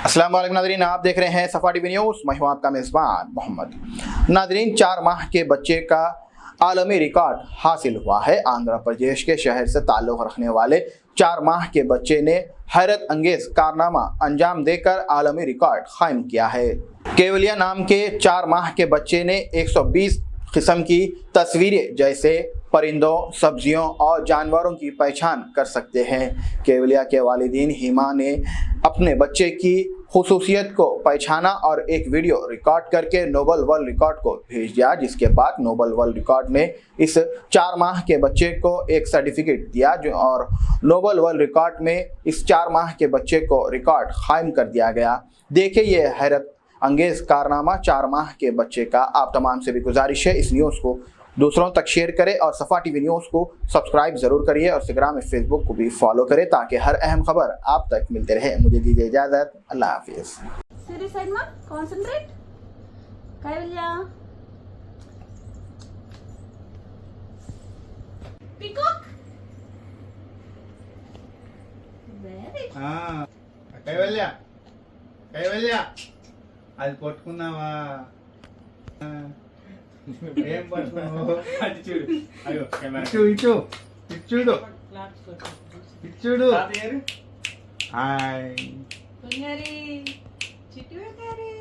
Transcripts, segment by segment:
अस्सलाम वालेकुम नाज़रीन, आप देख रहे हैं सफा टीवी न्यूज़। मैं हूं आपका मेज़बान मोहम्मद। नाज़रीन, 4 माह के बच्चे का आलमी रिकॉर्ड हासिल हुआ है। आंध्र प्रदेश के शहर से ताल्लुक़ रखने वाले 4 माह के बच्चे ने हैरत अंगेज कारनामा अंजाम देकर आलमी रिकॉर्ड कायम किया है। केवलिया नाम के 4 माह के बच्चे ने 120 किस्म की तस्वीरें जैसे परिंदों, सब्जियों और जानवरों की पहचान कर सकते हैं। केवलिया के वालिदीन हिमा ने अपने बच्चे की खुसूसियत को पहचाना और एक वीडियो रिकॉर्ड करके नोबल वर्ल्ड रिकॉर्ड को भेज दिया, जिसके बाद नोबल वर्ल्ड रिकॉर्ड ने इस 4 माह के बच्चे को एक सर्टिफिकेट दिया और नोबल वर्ल्ड रिकॉर्ड में इस 4 माह के बच्चे को रिकॉर्ड कायम कर दिया गया। देखिए ये हैरत अंगेज कारनामा 4 माह के बच्चे का। आप तमाम से भी गुजारिश है इस न्यूज़ को दूसरों तक शेयर करें और सफा टीवी न्यूज़ को सब्सक्राइब ज़रूर करिए और इंस्टाग्राम और फेसबुक को भी फॉलो करें ताकि हर अहम खबर आप तक मिलते रहे। मुझे दीजिए इजाज़त, अल्लाह हाफिज़। Serious side ma, concentrate. Kaivalya. Peacock. Very good. Kaivalya అది పట్టుకున్నావా? ఏం పట్టుకున్నావు? ఇటు చూడు hi. Kunyari. Chittu Kari.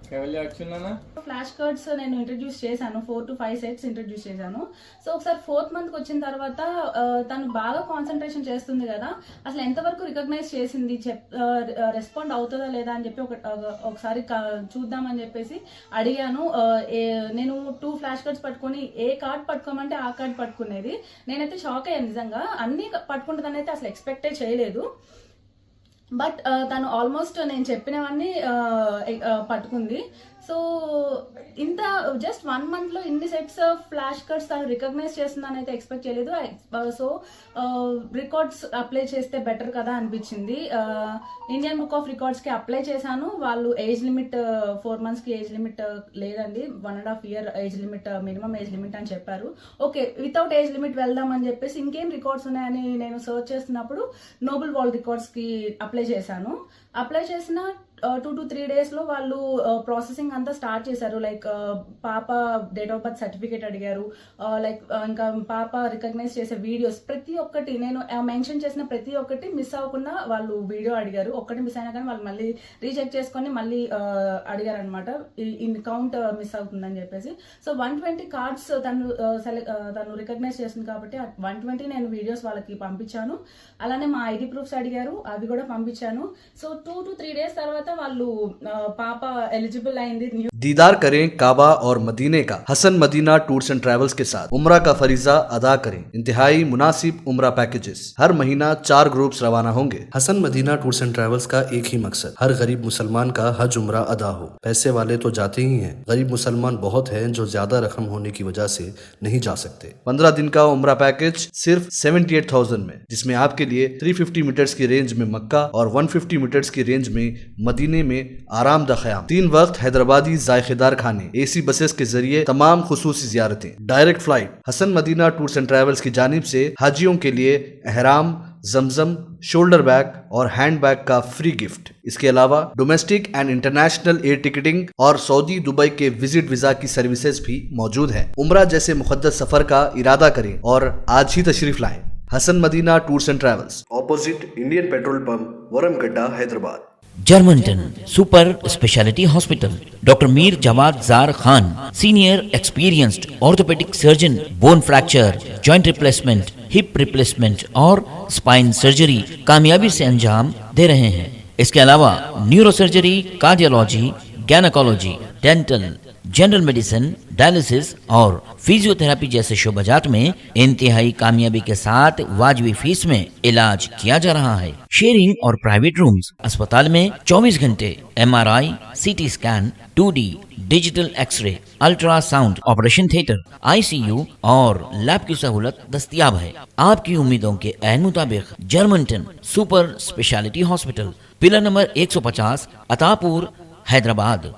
Kaivalya వచ్చిందనా? Flash cards నేను ఇంట్రడ్యూస్ చేశాను, 4 to 5 సెట్స్ ఇంట్రడ్యూస్ చేశాను. సో ఒకసారి 4th మంత్కి వచ్చిన తర్వాత తను బాగా కాన్సన్ట్రేషన్ చేస్తుంది కదా, అసలు ఎంతవరకు రికగ్నైజ్ చేసింది, రెస్పాండ్ అవుతుందా లేదా అని చెప్పి ఒకసారి చూద్దామని చెప్పేసి అడిగాను. నేను 2 ఫ్లాష్ కార్డ్స్ పట్టుకొని ఏ కార్డ్ పట్టుకోమంటే ఆ కార్డ్ పట్టుకునేది. నేనైతే షాక్ అయ్యాను నిజంగా, అన్ని పట్టుకుంటుందని అయితే అసలు ఎక్స్పెక్టే చేయలేదు. బట్ తను ఆల్మోస్ట్ నేను చెప్పినవన్నీ పట్టుకుంది. సో ఇంత జస్ట్ 1 మంత్లో ఇన్ని సెట్స్ ఫ్లాష్ కార్డ్స్ తను రికగ్నైజ్ చేస్తుందని అయితే ఎక్స్పెక్ట్ చేయలేదు. సో రికార్డ్స్ అప్లై చేస్తే బెటర్ కదా అనిపించింది. ఇండియన్ బుక్ ఆఫ్ రికార్డ్స్కి అప్లై చేశాను. వాళ్ళు ఏజ్ లిమిట్ 4 మంత్స్కి ఏజ్ లిమిట్ లేదండి, 1.5 year age limit, minimum age limit అని చెప్పారు. ఓకే, వితౌట్ ఏజ్ లిమిట్ వెళ్దామని చెప్పేసి ఇంకేం రికార్డ్స్ ఉన్నాయని నేను సర్చ్ చేస్తున్నప్పుడు నోబెల్ వరల్డ్ రికార్డ్స్కి అప్లై చేశాను. అప్లై చేసిన 2 to 3 డేస్లో వాళ్ళు ప్రాసెసింగ్ అంతా స్టార్ట్ చేశారు. లైక్ పాప డేట్ ఆఫ్ బర్త్ సర్టిఫికేట్ అడిగారు, లైక్ ఇంకా పాప రికగ్నైజ్ చేసే వీడియోస్ ప్రతి ఒక్కటి నేను మెన్షన్ చేసిన ప్రతి ఒక్కటి మిస్ అవ్వకుండా వాళ్ళు వీడియో అడిగారు. ఒక్కటి మిస్ అయినా కానీ వాళ్ళు మళ్ళీ రీచెక్ చేసుకొని మళ్ళీ అడిగారు అనమాట, ఇన్ కౌంట్ మిస్ అవుతుందని చెప్పేసి. సో 120 కార్డ్స్ తను రికగ్నైజ్ చేస్తుంది కాబట్టి 120 నేను వీడియోస్ వాళ్ళకి పంపించాను. అలానే మా ఐడి ప్రూఫ్స్ అడిగారు, అవి కూడా పంపించాను. సో 2 to 3 డేస్ తర్వాత వాళ్ళు పాప ఎలిజిబుల్ అయింది. दीदार करें काबा और मदीने का। Hasan Madina tours and travels के साथ उम्रा का फरीजा अदा करें। इंतहाई मुनासिब उम्रा पैकेजेस, हर महीना 4 ग्रुप्स रवाना होंगे। Hasan Madina tours and travels का एक ही मकसद, हर गरीब मुसलमान का हज उम्रा अदा हो। पैसे वाले तो जाते ही हैं, गरीब मुसलमान बहुत हैं जो ज्यादा रकम होने की वजह से नहीं जा सकते। 15 दिन का उम्रा पैकेज सिर्फ 78,000 में, जिसमें आपके लिए 350 मीटर्स की रेंज में मक्का और 150 मीटर्स की रेंज में मदीने में आरामदा ख़याम, 3 वक्त हैदराबादी जायकेदार खाने, एसी बसेस के जरिए तमाम खुसूसी जियारतें, direct flight. Hasan Madina tours and travels की जानिब से हाजियों के लिए एहराम, जमजम, शोल्डर बैग और हैंड बैग का फ्री गिफ्ट। इसके अलावा domestic and international air ticketing और सऊदी दुबई के विजिट वीजा की सर्विसेज भी मौजूद है। उम्रा जैसे मुकद्दस सफर का इरादा करें और आज ही तशरीफ लाएं। Hasan Madina tours and travels, opposite Indian petrol pump, Varamgadda, Hyderabad. Germanten super speciality hospital, doctor Mir Jawad Zar Khan, senior experienced orthopaedic surgeon, bone fracture, joint replacement, hip replacement और स्पाइन सर्जरी कामयाबी से अंजाम दे रहे हैं। इसके अलावा neuro surgery, cardiology, gynaecology, dental, general medicine, dialysis और फिजियोथेरेपी जैसे शोबाजात में इंतहाई कामयाबी के साथ वाजिबी फीस में इलाज किया जा रहा है। शेयरिंग और प्राइवेट रूम्स, अस्पताल में 24 घंटे MRI, CT scan, 2D digital x-ray, ultrasound, operation theatre, ICU और लैब की सहूलत दस्तयाब है। आपकी उम्मीदों के ऐन मुताबिक Germanten super speciality hospital, pillar number 150, Attapur, Hyderabad.